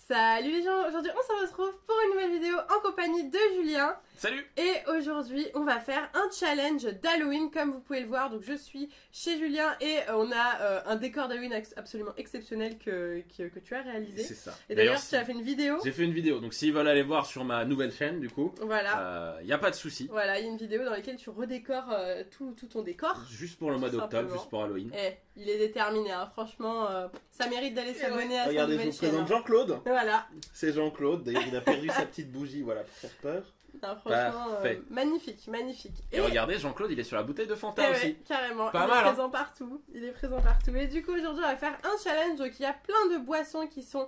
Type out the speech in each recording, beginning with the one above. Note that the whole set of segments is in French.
Salut les gens, aujourd'hui on se retrouve pour une nouvelle vidéo en compagnie de Julien. Salut! Et aujourd'hui on va faire un challenge d'Halloween comme vous pouvez le voir. Donc je suis chez Julien et on a un décor d'Halloween absolument exceptionnel que tu as réalisé. C'est ça. Et d'ailleurs tu as fait une vidéo. J'ai fait une vidéo, donc s'ils veulent aller voir sur ma nouvelle chaîne du coup, voilà. Y a pas de souci. Voilà, il y a une vidéo dans laquelle tu redécores tout ton décor. Juste pour le mois d'octobre, juste pour Halloween. Eh, il est déterminé, hein. Franchement, ça mérite d'aller s'abonner à sa Regardez, je nouvelle vous chaîne. présente Jean-Claude. Voilà. C'est Jean-Claude, d'ailleurs il a perdu sa petite bougie, voilà, pour faire peur. Non, franchement, Parfait. magnifique, magnifique. Et regardez, Jean-Claude, il est sur la bouteille de Fanta Eh aussi. ouais, carrément, Pas il mal, est présent partout. Il est présent partout. Et du coup, aujourd'hui, on va faire un challenge. Donc, il y a plein de boissons qui sont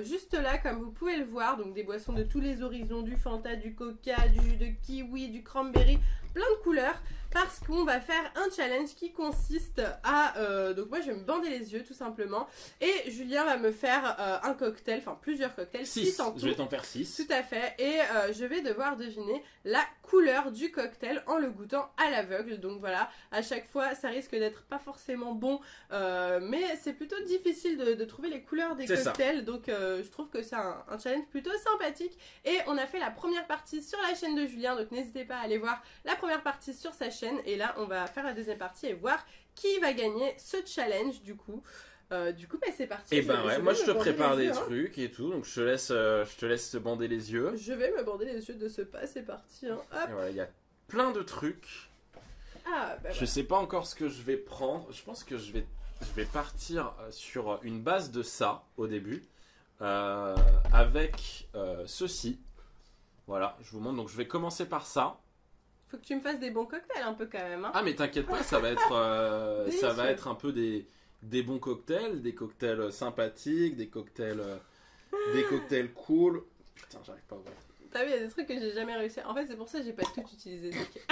juste là, comme vous pouvez le voir. Donc, des boissons de tous les horizons, du Fanta, du Coca, du jus de kiwi, du cranberry, plein de couleurs. Parce qu'on va faire un challenge qui consiste à... donc, moi, je vais me bander les yeux, tout simplement. Et Julien va me faire un cocktail, enfin, plusieurs cocktails. 6 en tout. Je vais t'en faire 6. Tout à fait, et je vais devoir deviner la couleur du cocktail en le goûtant à l'aveugle. Donc voilà, à chaque fois ça risque d'être pas forcément bon, mais c'est plutôt difficile de trouver les couleurs des cocktails. Donc je trouve que c'est un challenge plutôt sympathique. Et on a fait la première partie sur la chaîne de Julien, donc n'hésitez pas à aller voir la première partie sur sa chaîne. Et là on va faire la deuxième partie et voir qui va gagner ce challenge du coup. C'est parti. Et ben ouais, moi je te prépare des trucs et tout, donc je te laisse te bander les yeux. Je vais me bander les yeux de ce pas, c'est parti. Hein. Hop. Et voilà, il y a plein de trucs. Ah, bah Je sais pas encore ce que je vais prendre. Je pense que je vais partir sur une base de ça au début, avec ceci. Voilà, je vous montre. Donc je vais commencer par ça. Faut que tu me fasses des bons cocktails un peu quand même. Hein. Ah mais t'inquiète pas, ça va être un peu des bons cocktails, des cocktails sympathiques, des cocktails cool. Putain, j'arrive pas à voir. T'as vu, il y a des trucs que j'ai jamais réussi. En fait, c'est pour ça que j'ai pas tout utilisé. Donc...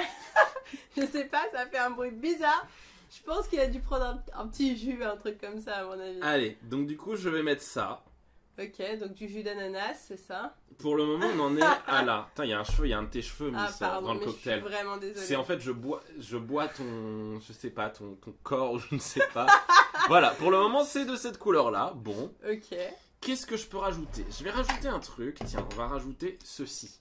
je sais pas, ça fait un bruit bizarre. Je pense qu'il a dû prendre un petit jus, un truc comme ça, à mon avis. Allez, donc du coup, je vais mettre ça. Ok, donc du jus d'ananas, c'est ça. Pour le moment, on en est à là. Putain, il y a un de tes cheveux mis pardon, dans le mais cocktail. Je suis vraiment désolée. C'est en fait, je bois ton, je sais pas, ton corps, je ne sais pas. Voilà, pour le moment, c'est de cette couleur-là. Bon. Ok. Qu'est-ce que je peux rajouter? Je vais rajouter un truc. Tiens, on va rajouter ceci.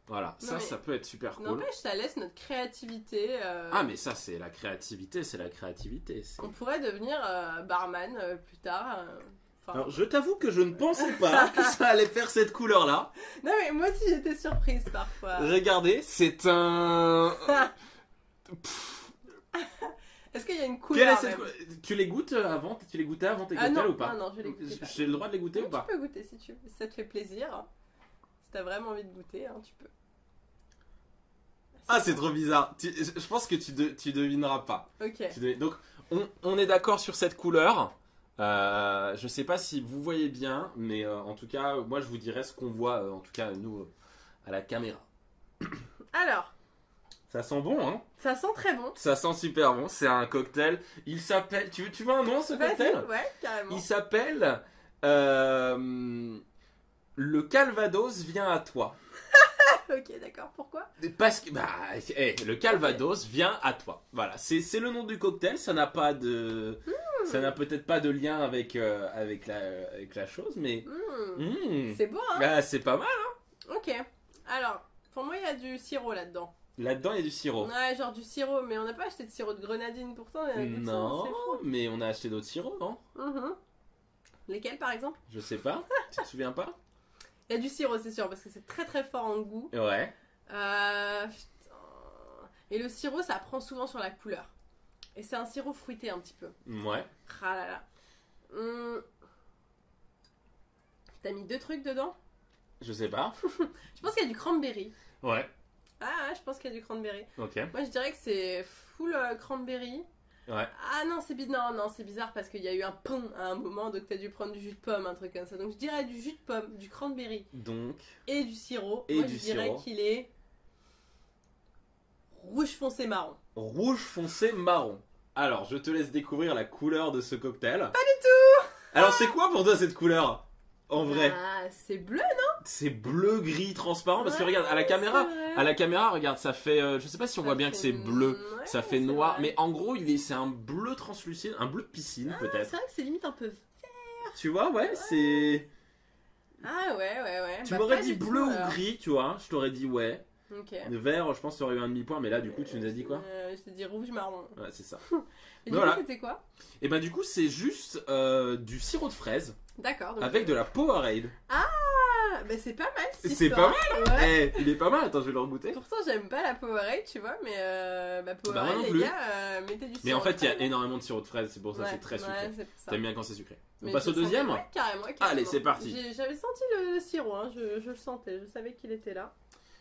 Voilà, ça peut être super cool. N'empêche, ça laisse notre créativité. Ah, mais ça, c'est la créativité, c'est la créativité. On pourrait devenir barman plus tard. Alors, je t'avoue que je ne pensais pas que ça allait faire cette couleur-là. Non, mais moi aussi j'étais surprise parfois. Regardez, c'est un... Est-ce qu'il y a une couleur Tu les goûtes avant? Tu les goûtais avant tes cocktails ou pas? Non, je les goûtais pas. J'ai le droit de les goûter ou pas? Tu peux goûter si ça te fait plaisir. Si t'as vraiment envie de goûter, hein, tu peux. Ah, c'est trop bizarre. Je pense que tu devineras pas. Ok. Donc, on est d'accord sur cette couleur. Je sais pas si vous voyez bien, mais en tout cas, moi je vous dirais ce qu'on voit, en tout cas nous, à la caméra. Alors, Ça sent bon, hein? ça sent très bon. Ça sent super bon, c'est un cocktail. Il s'appelle. Tu veux un nom ce cocktail? Ouais, carrément. Il s'appelle. Le Calvados vient à toi. Ok, d'accord. Pourquoi? Parce que le Calvados vient à toi. Voilà, c'est le nom du cocktail. Ça n'a pas de, ça n'a peut-être pas de lien avec la chose, mais c'est bon, hein? c'est pas mal. Hein. Ok. Alors, pour moi, il y a du sirop là-dedans. Là-dedans, il y a du sirop. Ouais, genre du sirop, mais on n'a pas acheté de sirop de grenadine pourtant. Non, mais on a acheté d'autres sirops, non? Lesquels, par exemple? Je sais pas. Tu te souviens pas? Il y a du sirop, c'est sûr, parce que c'est très très fort en goût. Ouais. Putain. Et le sirop, ça prend souvent sur la couleur. Et c'est un sirop fruité un petit peu. Ouais. Ah là là. T'as mis 2 trucs dedans? Je sais pas. Je pense qu'il y a du cranberry. Ouais. Ah, je pense qu'il y a du cranberry. Ok. Moi, je dirais que c'est full cranberry. Ouais. Ah non, c'est bizarre. Non, c'est bizarre parce qu'il y a eu un pain à un moment, donc t'as dû prendre du jus de pomme, un truc comme ça. Donc je dirais du jus de pomme, du cranberry. Donc. Et du sirop. Et moi, du je dirais sirop. qu'il est rouge foncé marron. Rouge foncé marron. Alors, je te laisse découvrir la couleur de ce cocktail. Pas du tout. Alors, c'est quoi pour toi cette couleur? En vrai, Ah, c'est bleu, non? c'est bleu gris transparent parce que Ouais, regarde à c'est vrai. la caméra, regarde, ça fait je sais pas si on voit bien que c'est bleu, ouais, ça fait c'est noir, vrai. mais en gros, c'est un bleu translucide, un bleu de piscine C'est peut-être. vrai que c'est limite un peu... Tu vois, ouais, c'est Ah ouais. Tu Bah, m'aurais pas dit du bleu tout, ou alors. gris, tu vois. Je t'aurais dit ouais. Ok. Le vert, je pense que tu aurais eu un demi-point, mais là, du coup, tu nous as dit quoi? Je t'ai dit rouge marron. Ouais, c'est ça. Et du Voilà. coup, c'était quoi? Et ben, du coup, c'est juste du sirop de fraise D'accord. Donc, avec de la Powerade. Ah, bah c'est pas mal. cette C'est histoire. pas Ouais. Eh, il est pas mal, attends, je vais le regoûter. Pourtant, j'aime pas la Powerade, tu vois, mais moi Powerade, non les plus. gars, mettez du Mais en sirop fait, de il y a fraise. énormément de sirop de fraise, c'est pour ça, Ouais, c'est très sucré. ouais, c'est pour ça. T'aimes bien quand c'est sucré. On Mais passe je au deuxième? sentais- Ouais, carrément. Allez, c'est parti. J'avais senti le sirop, hein, je le sentais, je savais qu'il était là.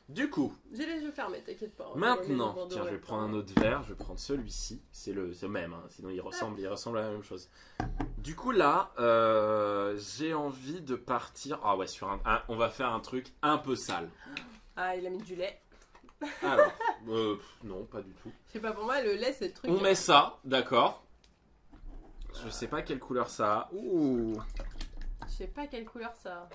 Du coup, J'ai les yeux fermés, t'inquiète pas. maintenant, tiens, je vais prendre un autre verre, je vais prendre celui-ci. C'est le même, hein, sinon il ressemble à la même chose. Du coup, là, j'ai envie de partir. Ah ouais, on va faire un truc un peu sale. Ah, il a mis du lait. Alors, non, pas du tout. Je sais pas, pour moi, le lait, c'est le truc. On met ça, d'accord. Je sais pas quelle couleur ça a. Ouh, Je sais pas quelle couleur ça a.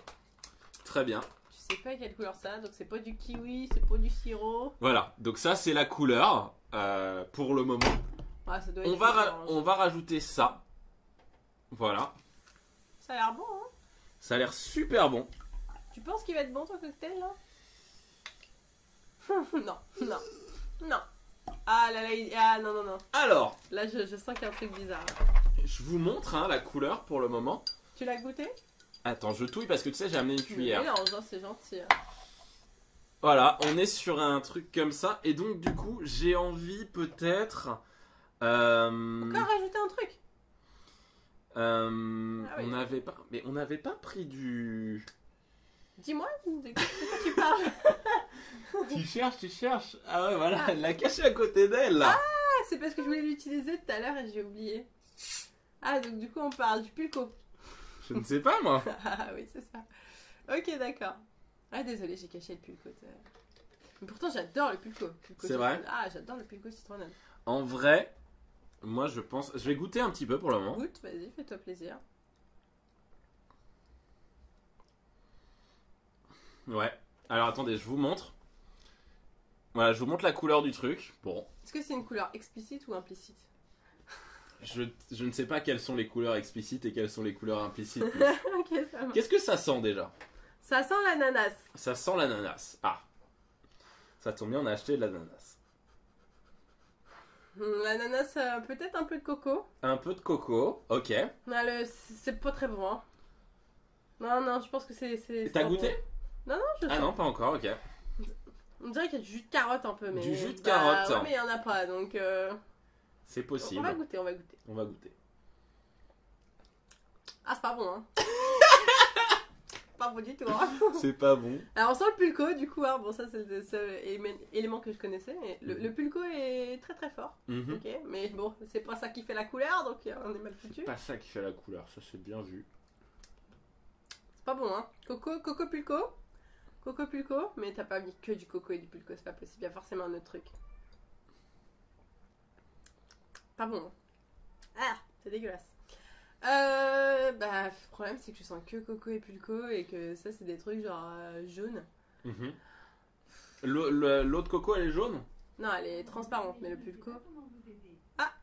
très bien. Je sais pas quelle couleur ça a, donc c'est pas du kiwi, c'est pas du sirop. Voilà, donc ça c'est la couleur pour le moment. Ah, ça doit être On du va, orange. on va rajouter ça. Voilà, Ça a l'air bon, hein. ça a l'air super bon. Tu penses qu'il va être bon ton cocktail là? Non. Ah là là, ah non. Alors, Là, je sens qu'il y a un truc bizarre. je vous montre hein, la couleur pour le moment. Tu l'as goûté? Attends, je touille parce que tu sais, j'ai amené une cuillère. Mélange, hein, c'est gentil. Hein. Voilà, on est sur un truc comme ça. Et donc, du coup, j'ai envie peut-être. Encore rajouter un truc? Ah oui. on n'avait pas pris du. Dis-moi, de quoi tu parles? Tu cherches. Ah ouais, voilà, elle l'a caché à côté d'elle là. Ah, c'est parce que je voulais l'utiliser tout à l'heure et j'ai oublié. Ah, donc du coup, on parle du pulco. Je ne sais pas moi. Ah oui, c'est ça. Ok, d'accord. Ah, désolé, j'ai caché le pulco. Mais pourtant, j'adore le pulco. C'est vrai? Ah, j'adore le pulco citronnade. En vrai, moi je pense. Je vais goûter un petit peu pour le moment. Goûte, vas-y, fais-toi plaisir. Ouais. Alors attendez, je vous montre. Voilà, je vous montre la couleur du truc. Bon, Est-ce que c'est une couleur explicite ou implicite? je ne sais pas quelles sont les couleurs explicites et quelles sont les couleurs implicites. mais- Ok, ça marche. Qu'est-ce que ça sent déjà? Ça sent l'ananas. Ça sent l'ananas. Ah. Ça tombe bien, on a acheté de l'ananas. L'ananas, peut-être un peu de coco. Un peu de coco, ok. Non, c'est pas très bon. Hein. Non, je pense que c'est. T'as pas goûté? bon. Non, je Ah sens. non, pas encore, ok. On dirait qu'il y a du jus de carotte un peu, mais. Du jus de Bah, carotte. Ouais, mais il y en a pas, donc. C'est On possible. va goûter. On va goûter. Ah, c'est pas bon, hein. Pas bon du tout, hein. C'est pas bon. Alors, on sent le pulco, du coup, hein. Bon, ça, c'est le seul élément que je connaissais. Mais le pulco est très très fort. Mhm. Ok, mais bon, c'est pas ça qui fait la couleur, donc on est mal foutu. C'est pas ça qui fait la couleur, ça c'est bien vu. C'est pas bon, hein. Coco pulco, mais t'as pas mis que du coco et du pulco, c'est pas possible. Il y a forcément un autre truc. Pas bon. Hein. Ah, c'est dégueulasse. Bah, le problème c'est que je sens que coco et pulco et que ça c'est des trucs genre jaunes. Mhm. L'autre coco elle est jaune? Non, elle est transparente, mais le pulco.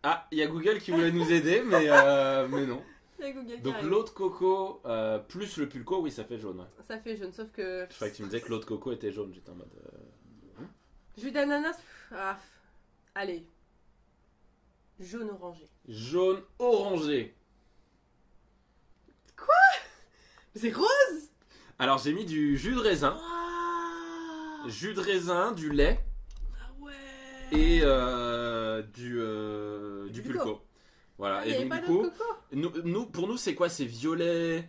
Ah, il y a Google qui voulait nous aider, mais non. Il y a Google qui Donc arrive. l'autre coco plus le pulco, oui, ça fait jaune. Ouais. Ça fait jaune, sauf que. Je croyais que tu me disais que l'autre coco était jaune, j'étais en mode. Jus d'ananas. Allez. Jaune orangé. Jaune orangé. C'est rose. Alors j'ai mis du jus de raisin, Ah jus de raisin, du lait ouais. et du pulco. pulco. Voilà, Il y et avait donc pas du d'autre coup, coco. pour nous c'est quoi? C'est violet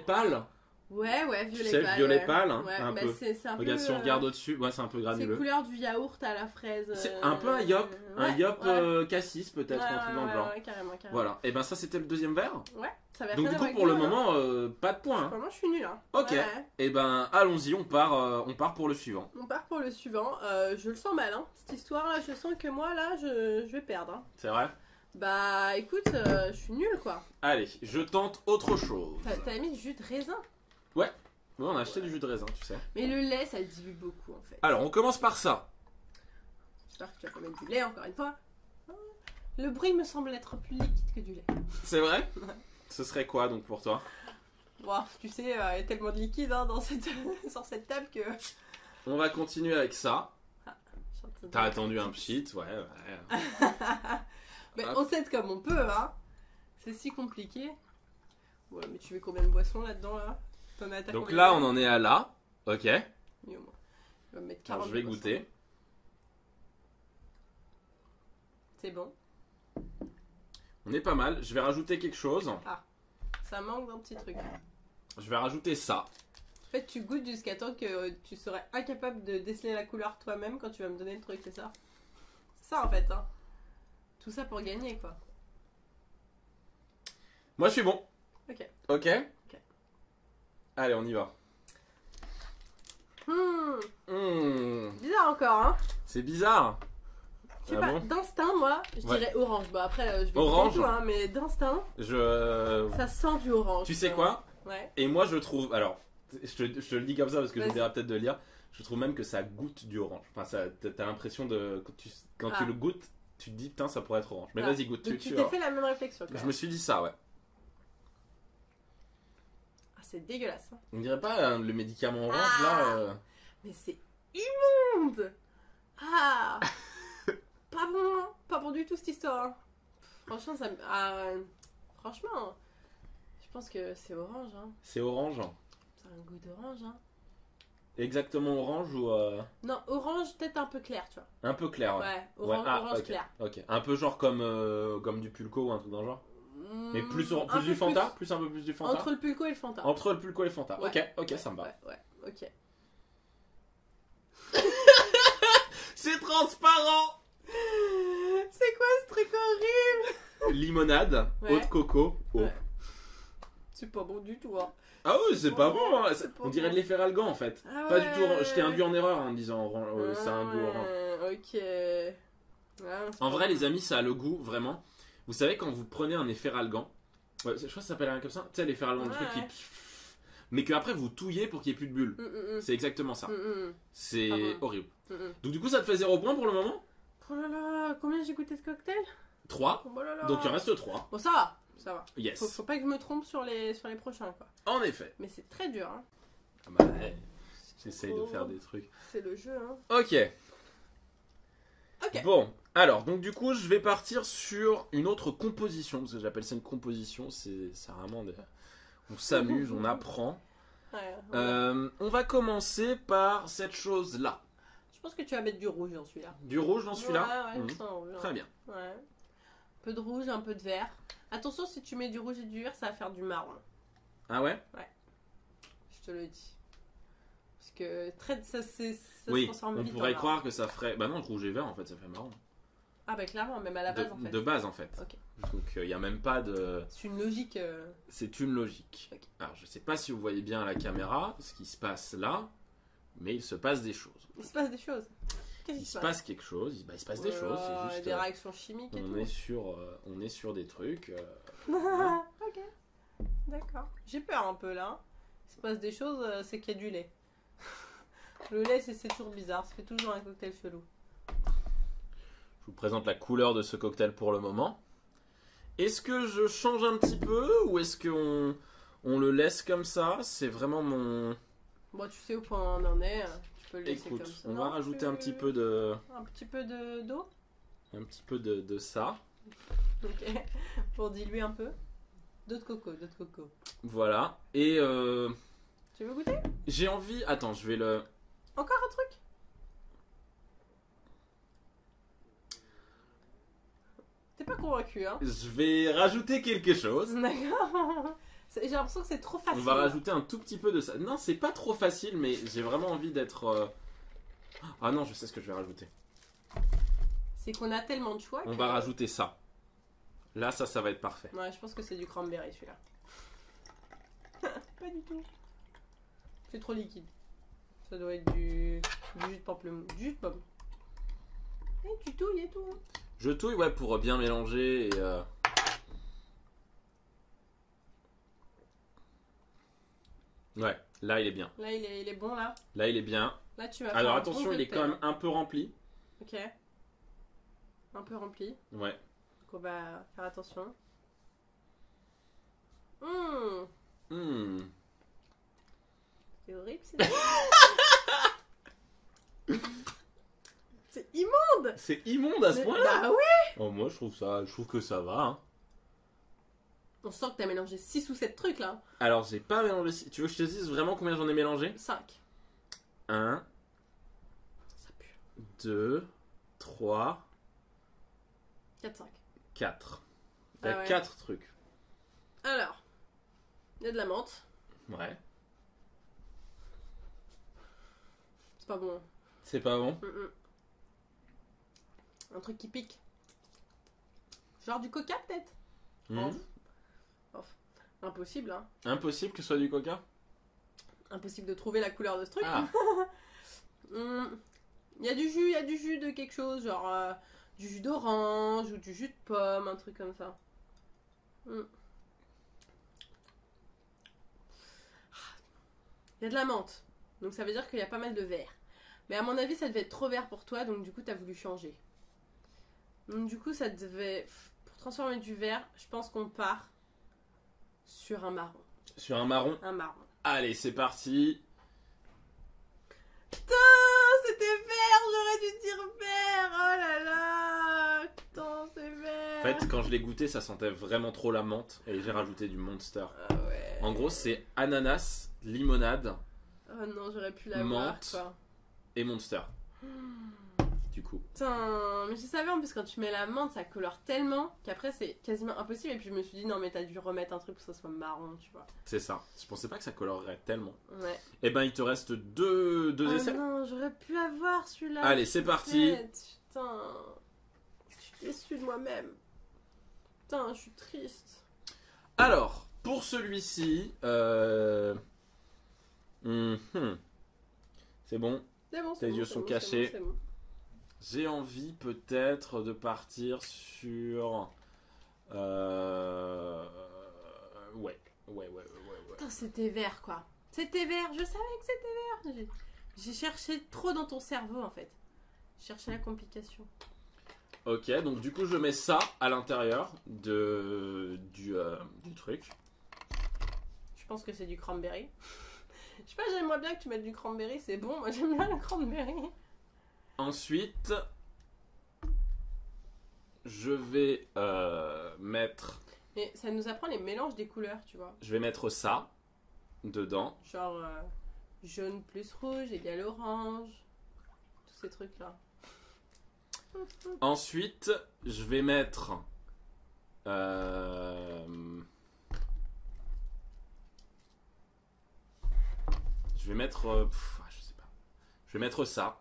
pâle. Ouais, Tu violet sais, pâle. violet ouais. pâle, hein, Ouais, un bah peu. c'est un Regarde, peu, si on regarde au-dessus, ouais, c'est un peu c'est granuleux. couleur du yaourt à la fraise. C'est un peu un yop, ouais. cassis peut-être, un truc dans le genre. Ouais, carrément. Voilà, et ben ça c'était le deuxième verre. Ouais, ça va Donc rien du coup avec pour le nous, hein. moment, pas de points. Hein. Vraiment, je suis nulle. Hein. Ok. Ouais. Et ben allons-y, on part pour le suivant. On part pour le suivant. Je le sens mal, hein. Cette histoire-là, je sens que moi, là, je vais perdre. Hein. C'est vrai? Bah, écoute, je suis nulle, quoi. Allez, je tente autre chose. T'as mis du jus de raisin. Ouais, on a acheté du jus de raisin, tu sais. Mais le lait, ça dilue beaucoup, en fait. Alors on commence par ça. J'espère que tu vas pas mettre du lait, encore une fois. Le bruit me semble être plus liquide que du lait. C'est vrai? Ce serait quoi donc pour toi? Bon, tu sais, il y a tellement de liquide hein, dans cette... sur cette table que... On va continuer avec ça. T'as attendu un petit pchit, ouais. Mais Hop. on s'aide comme on peut, hein. C'est si compliqué. Ouais, mais tu mets combien de boissons là-dedans, là? T'en as Donc là, on en est à là. Ok. est... Je vais mettre 40 Alors, je vais boissons. goûter. C'est bon. On est pas mal. Je vais rajouter quelque chose. Ça manque d'un petit truc. Je vais rajouter ça. En fait, tu goûtes jusqu'à temps que tu serais incapable de déceler la couleur toi-même quand tu vas me donner le truc, c'est ça? C'est ça en fait, hein. Tout ça pour gagner, quoi. Moi, je suis bon. Ok. Ok. Allez, on y va. Bizarre encore, hein. C'est bizarre. Je sais Ah pas, bon d'instinct, moi, je Ouais. dirais orange. Bon, après, je vais Orange. goûter tout, hein, mais d'instinct, Je. ça sent du orange. Tu sais quoi? Ouais. Et moi, je trouve. Alors, je te le dis comme ça parce que je Vas-y. me dirais peut-être de le lire. Je trouve même que ça goûte du orange. Enfin, t'as l'impression de. Quand tu Ah. le goûtes, tu te dis, putain, ça pourrait être orange. Mais Ah. vas-y, goûte. Donc tu t'es vois. fait la même réflexion, quand Je même. me suis dit ça, ouais. Ah, c'est dégueulasse, hein. On dirait pas le médicament orange là. Mais c'est immonde. Ah. Pas bon, hein. Pas bon du tout cette histoire, hein. Franchement, ça me... franchement, je pense que c'est orange, hein. C'est orange. Ça a un goût d'orange, hein. Exactement orange ou Non, orange peut-être un peu clair, tu vois. un peu clair. Ouais. Ouais, orange, Ouais, orange ok. clair. Ok. Un peu genre comme du pulco ou un truc dans le genre. Mais plus Un du peu Fanta, plus un peu plus du Fanta. Entre le pulco et le Fanta. Entre le pulco et le Fanta. Ouais. Ok, ça me va. Ouais, ok. C'est transparent. C'est quoi ce truc horrible? Limonade, Ouais. eau de coco, eau. Ouais. C'est pas bon du tout, hein. Ah oui, c'est pas Ouais, bon. Hein. c'est pas On dirait bon. de l'efferalgan en fait. Ah Pas du ouais. tout orange. Je t'ai induit en erreur en disant orange. C'est un goût orange. Ok. Ouais, c'est En pas vrai, bon. les amis, ça a le goût vraiment. Vous savez, quand vous prenez un efferalgan, ouais, je crois que ça s'appelle un comme ça. Tu sais, l'efferalgan, le truc qui. Ouais. Mais qu'après vous touillez pour qu'il n'y ait plus de bulles. C'est exactement ça. C'est Ah bon. horrible. Donc, du coup, ça te fait 0 point pour le moment. Oh là là, combien j'ai goûté de cocktail? 3. Oh là là. Donc, il en reste 3. Bon, ça va, ça va. Yes. Faut pas que je me trompe sur les prochains, quoi. En effet. Mais c'est très dur, hein. Ah bah, ouais, j'essaye de faire des trucs. C'est le jeu, hein. Ok. Ok. Bon, alors, donc du coup, je vais partir sur une autre composition, parce que j'appelle ça une composition, c'est vraiment des... On s'amuse, on apprend. Ouais, On va commencer par cette chose-là. Je pense que tu vas mettre du rouge dans celui-là. Du rouge dans celui-là. Ouais, Mhm. je sens rouge, hein. Très bien. Ouais. Un peu de rouge, un peu de vert. Attention, si tu mets du rouge et du vert, ça va faire du marron. Ah ouais? Je te le dis. Parce que ça se Oui, transforme on vite en pourrait marron. croire que ça ferait... Bah non, rouge et vert, en fait, ça fait marron. Ah bah clairement, même à la base en fait. De base, en fait. Ok. Donc, il n'y a même pas de... C'est une logique. C'est une logique. Ok. Alors, je sais pas si vous voyez bien à la caméra ce qui se passe là, mais il se passe des choses. Il se passe des choses. Qu'est-ce Il qui se passe quelque chose, il se passe des choses, c'est juste... Des réactions chimiques et on tout. est sur des trucs... Ok. D'accord. J'ai peur un peu là. Il se passe des choses, c'est qu'il y a du lait. Le lait, c'est toujours bizarre. Ça fait toujours un cocktail chelou. Je vous présente la couleur de ce cocktail pour le moment. Est-ce que je change un petit peu ou est-ce qu'on le laisse comme ça? C'est vraiment mon... Bon, tu sais au point on en est. Tu peux le laisser Écoute, comme ça. on Non, va rajouter tu- un petit peu de... Un petit peu d'eau. Un petit peu de ça. Ok. Pour diluer un peu. D'eau de coco, d'eau de coco. Voilà. Et Tu veux goûter? j'ai envie... Attends, je vais le... Encore un truc? T'es pas convaincu, hein? Je vais rajouter quelque chose. D'accord. J'ai l'impression que c'est trop facile. On va rajouter un tout petit peu de ça. Non, c'est pas trop facile, mais j'ai vraiment envie d'être... Ah non, je sais ce que je vais rajouter. C'est qu'on a tellement de choix. On que- va rajouter ça. Là, ça va être parfait. Ouais, je pense que c'est du cranberry celui-là. Pas du tout. C'est trop liquide. Ça doit être du jus de pamplemousse. Du jus de pomme. Et tu touilles et tout. Hein. Je touille, ouais, pour bien mélanger et... Ouais, là, il est bien. Là, il est bon là. Là, il est bien. Là, tu vas Alors, faire un attention, bon il est cocktail, quand même un peu rempli. hein. Ok. Un peu rempli. Ouais. Donc on va faire attention. Mmh. Hmm. C'est horrible, c'est immonde. C'est immonde à ce point-là. Bah oui. Oh, moi, je trouve que ça va. Hein. On sent que t'as mélangé 6 ou 7 trucs là. Alors, j'ai pas mélangé. Tu veux que je te dise vraiment combien j'en ai mélangé? 5. 1, Ça pue. 2, 3, 4, 5. 4. Il y a Ah ouais. 4 trucs. Alors, il y a de la menthe. Ouais. C'est pas bon. C'est pas bon. Mm-mm. Un truc qui pique. Genre du coca peut-être. Hmm. Off. Impossible, hein. Impossible que ce soit du coca. Impossible de trouver la couleur de ce truc. Ah. Il y a du jus de quelque chose, genre du jus d'orange ou du jus de pomme, un truc comme ça. Il y a de la menthe, donc ça veut dire qu'il y a pas mal de vert. Mais à mon avis, ça devait être trop vert pour toi, donc du coup, t'as voulu changer. Donc du coup, ça devait... Pour transformer du vert, je pense qu'on part sur un marron. Sur un marron. Un marron. Allez, c'est parti. Putain, c'était vert, j'aurais dû dire vert. Oh là là, putain, c'est vert. En fait, quand je l'ai goûté, ça sentait vraiment trop la menthe et j'ai rajouté du Monster. Ah ouais. En gros, c'est ananas, limonade Oh non, j'aurais pu l'avoir, menthe. quoi. Et Monster. Du coup. Putain, mais je savais en plus quand tu mets la menthe, ça colore tellement qu'après c'est quasiment impossible. Et puis je me suis dit, non, mais t'as dû remettre un truc pour que ça soit marron, tu vois. C'est ça. Je pensais pas que ça colorerait tellement. Ouais. Eh ben, il te reste deux Oh essais. non, j'aurais pu avoir celui-là. Allez, c'est parti. Putain, je suis déçue de moi-même. Putain, je suis triste. Alors, pour celui-ci, c'est bon. C'est bon, Tes yeux sont c'est cachés. c'est bon. J'ai envie peut-être de partir sur... Ouais. Putain, c'était vert, quoi. C'était vert, je savais que c'était vert. J'ai cherché trop dans ton cerveau, en fait. Je cherchais la complication. Ok, donc du coup je mets ça à l'intérieur du truc. Je pense que c'est du cranberry. Je sais pas, j'aimerais bien que tu mettes du cranberry, c'est bon. Moi, j'aime bien le cranberry. Ensuite, je vais mettre... Mais ça nous apprend les mélanges des couleurs, tu vois. Je vais mettre ça dedans. Genre jaune plus rouge égale orange. Tous ces trucs-là. Ensuite, je vais mettre... Je vais mettre... je sais pas. Je vais mettre ça.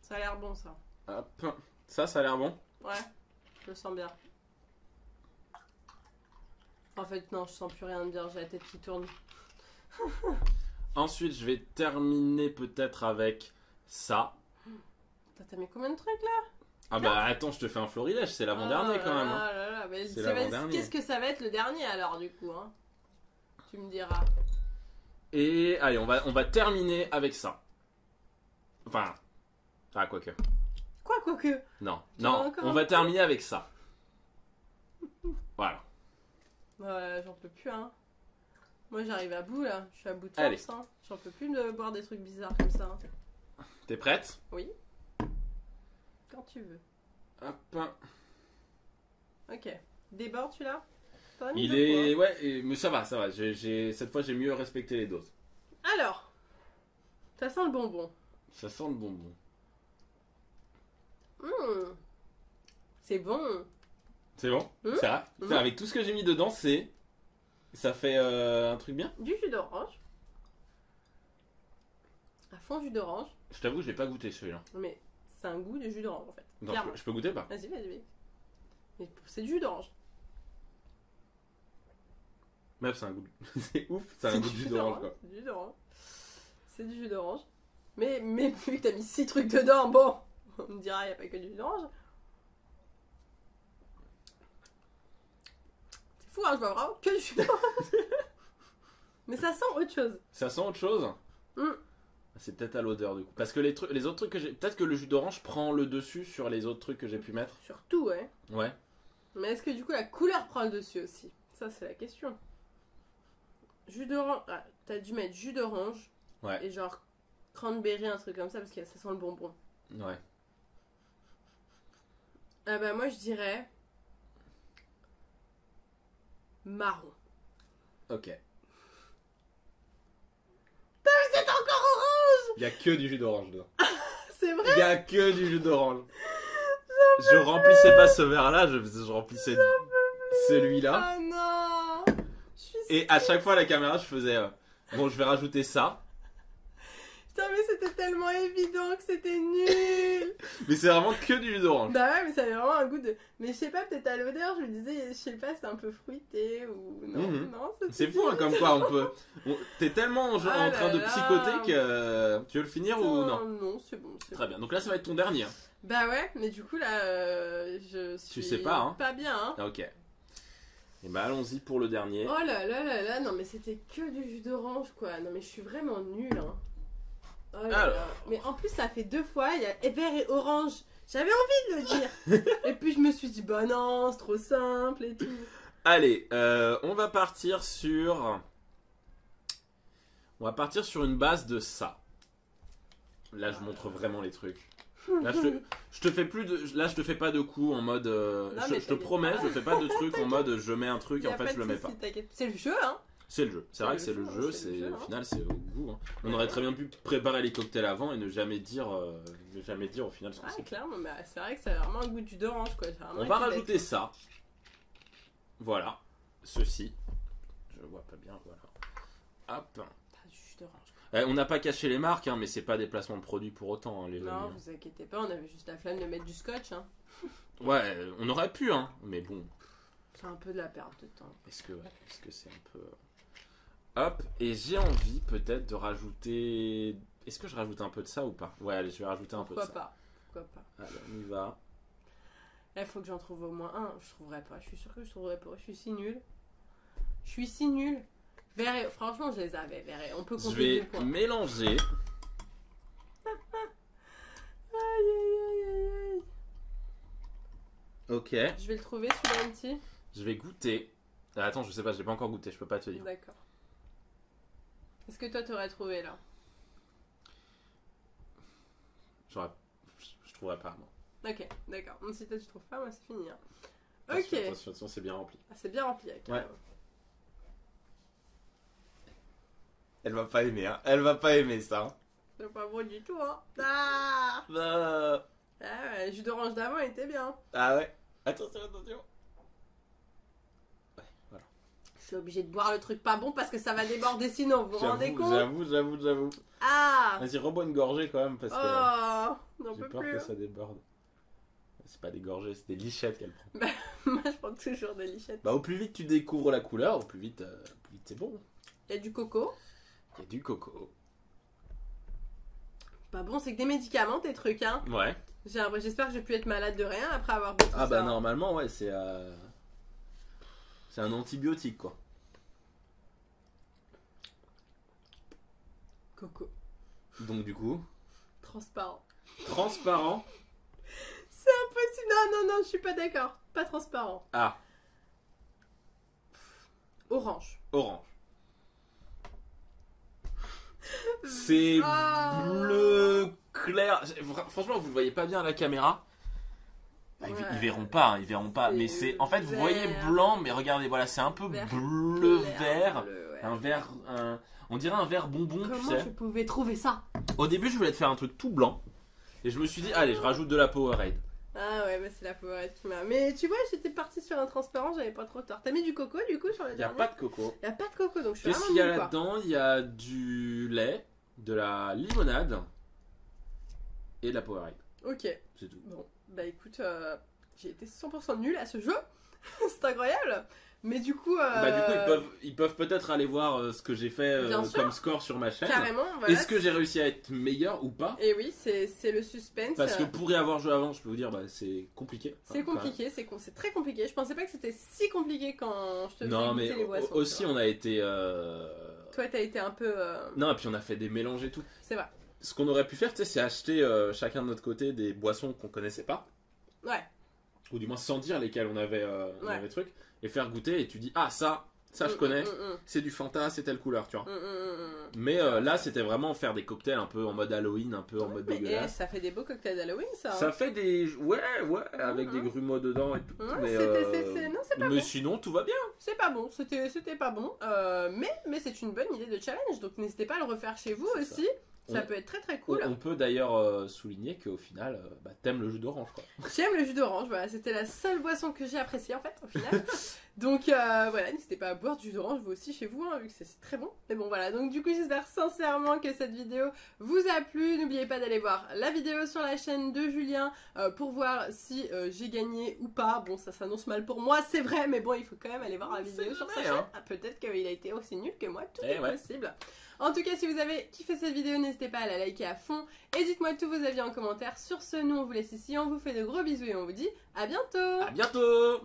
Ça a l'air bon, ça. Hop. Ça a l'air bon. Ouais, je le sens bien. En fait, non, je sens plus rien de bien. J'ai la tête qui tourne. Ensuite, je vais terminer peut-être avec ça. T'as mis combien de trucs, là? Ah bah attends, je te fais un florilège, c'est l'avant-dernier quand même. Hein. Ah là là, mais C'est l'avant-dernier. qu'est-ce que ça va être le dernier, alors, du coup, hein? Tu me diras. Et allez, on va terminer avec ça. Enfin, quoique. Quoique. Non, Tu veux non, encore on un va peu terminer avec ça. Voilà. Ouais, j'en peux plus, hein. Moi, j'arrive à bout, là. Je suis à bout de Allez. force, hein. J'en peux plus de boire des trucs bizarres comme ça. Hein. T'es prête? Oui. Quand tu veux. Hop. Ok. Déborde, celui-là? T'en as mis Il deux, est... quoi. Ouais, mais ça va. Cette fois, j'ai mieux respecté les doses. Alors. Ça sent le bonbon. Ça sent le bonbon. C'est bon. C'est bon? Ça va? Putain, avec tout ce que j'ai mis dedans, ça fait un truc bien? Du jus d'orange. À fond jus d'orange. Je t'avoue, je l'ai pas goûté celui-là. Mais c'est un goût de jus d'orange, en fait. Non, Clairement. je peux goûter pas? Vas-y, vas-y. Mais c'est du jus d'orange. Même c'est un goût. C'est ouf, c'est un goût de jus d'orange quoi. C'est du jus d'orange. C'est du jus d'orange. Mais vu que t'as mis 6 trucs dedans, bon, on me dira, il n'y a pas que du jus d'orange. C'est fou, hein, je vois vraiment que du jus d'orange. Mais ça sent autre chose. Ça sent autre chose? C'est peut-être à l'odeur du coup. Parce que les autres trucs que j'ai. Peut-être que le jus d'orange prend le dessus sur les autres trucs que j'ai pu mettre. Surtout, ouais. Ouais. Mais est-ce que du coup la couleur prend le dessus aussi? Ça, c'est la question. jus d'orange. Ah, t'as dû mettre jus d'orange. Ouais. Et genre cranberry, un truc comme ça, parce que ça sent le bonbon. Ouais. Ah bah moi je dirais marron. Ok. C'est encore orange. Il y a que du jus d'orange dedans. C'est vrai. Il y a que du jus d'orange. Je remplissais pas ce verre-là, je remplissais celui-là. Oh non. Je suis Et à chaque fois, à la caméra, je faisais bon, je vais rajouter ça. Putain, mais c'était tellement évident que c'était nul. Mais c'est vraiment que du jus d'orange. Bah ouais, mais ça avait vraiment un goût de. Mais je sais pas, peut-être à l'odeur, je me disais, je sais pas, c'est un peu fruité ou. Non, Mhm. non, C'est fou, hein, comme quoi on peut. T'es tellement en Ah train là de là. psychoter que. Tu veux le finir ou non? Non, c'est bon. C'est Très bon. bien. Donc là, ça va être ton dernier. Bah ouais, mais du coup là, je suis. sais pas, hein. Pas bien, hein. Ah, ok. Et bah, allons-y pour le dernier. Oh là là là là, non mais c'était que du jus d'orange quoi. Non mais je suis vraiment nulle, hein. Oh là Alors. là. Mais en plus ça fait 2 fois, il y a vert et orange. J'avais envie de le dire. Et puis je me suis dit, bah non, c'est trop simple et tout. Allez, on va partir sur. On va partir sur une base de ça. Là, je montre vraiment les trucs. Là, je te fais plus de. Là, je te fais pas de coups en mode. mais Je te t'inquiète promets, pas. je fais pas de trucs en mode je mets un truc Y et a en fait pas je de le mets pas. souci, t'inquiète. C'est le jeu, hein. C'est le jeu. C'est vrai que c'est le jeu. c'est le C'est jeu, au hein. final c'est au goût. Hein. On aurait très bien pu préparer les cocktails avant et ne jamais dire au final ce que Ah, c'est. clairement, mais c'est vrai que ça a vraiment un goût de jus d'orange quoi. J'ai vraiment On va envie d'être- rajouter ça. Voilà. Ceci. Je vois pas bien. Voilà. Hop. Ah, du jus d'orange. Quoi. On n'a pas caché les marques, hein, mais c'est pas des placements de produits pour autant, hein, les Non, amis. vous inquiétez pas, on avait juste la flemme de mettre du scotch, hein. Ouais, on aurait pu, hein, mais bon. C'est un peu de la perte de temps. Est-ce que c'est un peu. Hop, et j'ai envie peut-être de rajouter. Est-ce que je rajoute un peu de ça ou pas? Ouais, allez, je vais rajouter un peu de Pourquoi ça. pas? Pourquoi pas? Allez, on y va. Là, il faut que j'en trouve au moins un. Je trouverai pas. Je suis sûre que je trouverai pas. Je suis si nulle. Je suis si nulle. Verré, franchement, je les avais. Verré. On peut Je compter vais 2 points. mélanger. Aïe, aïe, aïe, aïe, aïe. Ok. Je vais le trouver celui-là, un petit. Je vais goûter. Ah, attends, je sais pas, je l'ai pas encore goûté, je peux pas te dire. D'accord. Est-ce que toi, t'aurais trouvé là? J'aurais- Je trouverais pas, moi. Ok, d'accord. Donc, si toi, tu trouves pas, moi, c'est fini. Hein. Attention, Ok. attention, attention, c'est bien rempli. Ah, c'est bien rempli, carrément. Elle va pas aimer, hein. Elle va pas aimer ça. C'est pas bon du tout, hein. Ah, Ah, ah ouais, le jus d'orange d'avant était bien. ah ouais. Attention, attention. Ouais, voilà. Je suis obligée de boire le truc pas bon parce que ça va déborder sinon, vous vous rendez compte? J'avoue. Ah. Vas-y, rebois une gorgée quand même parce que Oh, n'en j'ai peux peur plus. que ça déborde. C'est pas des gorgées, c'est des lichettes qu'elle prend. Moi, je prends toujours des lichettes. Bah, au plus vite tu découvres la couleur, au plus vite c'est bon. Il y a du coco. Il y a du coco. Pas bon, c'est que des médicaments, tes trucs, hein. Ouais. J'espère que j'ai pu être malade de rien après avoir bu tout Ah ça. bah normalement, ouais, c'est un antibiotique quoi. Coco. Donc du coup, Transparent. transparent. C'est impossible. Non, je suis pas d'accord. Pas transparent. Ah, Orange. orange. C'est Ah. bleu clair. Franchement, vous le voyez pas bien à la caméra. Ah, Ouais. Ils verront pas, hein, ils verront pas. C'est Mais c'est, en fait, vous vert. voyez blanc, mais regardez, voilà, c'est un peu Vert bleu Clair, vert, bleu, ouais. un vert, on dirait un vert bonbon, tu Comment sais. je pouvais trouver ça? Au début, je voulais te faire un truc tout blanc, et je me suis dit, allez, je rajoute de la Powerade. Ah ouais, bah c'est la Powerade qui m'a. Mais tu vois, j'étais partie sur un transparent, j'avais pas trop tort. T'as mis du coco du coup sur le Il y a dernier? pas de coco. Y a pas de coco, donc je suis Qu'est-ce vraiment qu'il y a nulle, quoi. là-dedans? Il y a du lait, de la limonade et de la Powerade. Ok. C'est tout. Bon, bah écoute, j'ai été 100% nulle à ce jeu. C'est incroyable. Mais du coup, Bah, du coup, ils peuvent peut-être aller voir ce que j'ai fait Bien sûr. comme score sur ma chaîne. carrément, voilà. Est-ce que j'ai réussi à être meilleur ou pas? Et oui, c'est le suspense. Parce que pour y avoir joué avant, je peux vous dire, bah, c'est compliqué. C'est Enfin, compliqué, c'est très compliqué. Je pensais pas que c'était si compliqué quand je te faisais Non, goûter mais les boissons. aussi, tu vois. on a été. Toi, t'as été un peu. Non, et puis on a fait des mélanges et tout. C'est vrai. Ce qu'on aurait pu faire, tu sais, c'est acheter chacun de notre côté des boissons qu'on connaissait pas. Ouais. Ou du moins sans dire lesquelles on avait Ouais. truc. Et faire goûter, et tu dis, ah, ça, Ça, je connais. C'est du Fanta, c'est telle couleur, tu vois. Mais là, c'était vraiment faire des cocktails un peu en mode Halloween, un peu en mode dégueulasse. Ça fait des beaux cocktails d'Halloween, ça. Ça fait des... Ouais, avec des grumeaux dedans et tout. Mais, non, c'est pas mais bon. sinon, tout va bien. C'est pas bon, c'était pas bon. Mais c'est une bonne idée de challenge, donc n'hésitez pas à le refaire chez vous aussi. Ça peut être très très cool. On peut d'ailleurs souligner qu'au final, t'aimes le jus d'orange, quoi. J'aime le jus d'orange, voilà, c'était la seule boisson que j'ai appréciée en fait, au final. Donc voilà, n'hésitez pas à boire du jus d'orange vous aussi chez vous, hein, vu que c'est très bon. Mais bon voilà, donc du coup j'espère sincèrement que cette vidéo vous a plu. N'oubliez pas d'aller voir la vidéo sur la chaîne de Julien pour voir si j'ai gagné ou pas. Bon, ça s'annonce mal pour moi, c'est vrai, mais bon, il faut quand même aller voir la vidéo sur sa chaîne. Hein. Ah, peut-être qu'il a été aussi nul que moi, tout est possible. En tout cas, si vous avez kiffé cette vidéo, n'hésitez pas à la liker à fond et dites-moi tous vos avis en commentaire. Sur ce, nous on vous laisse ici, on vous fait de gros bisous et on vous dit à bientôt. À bientôt.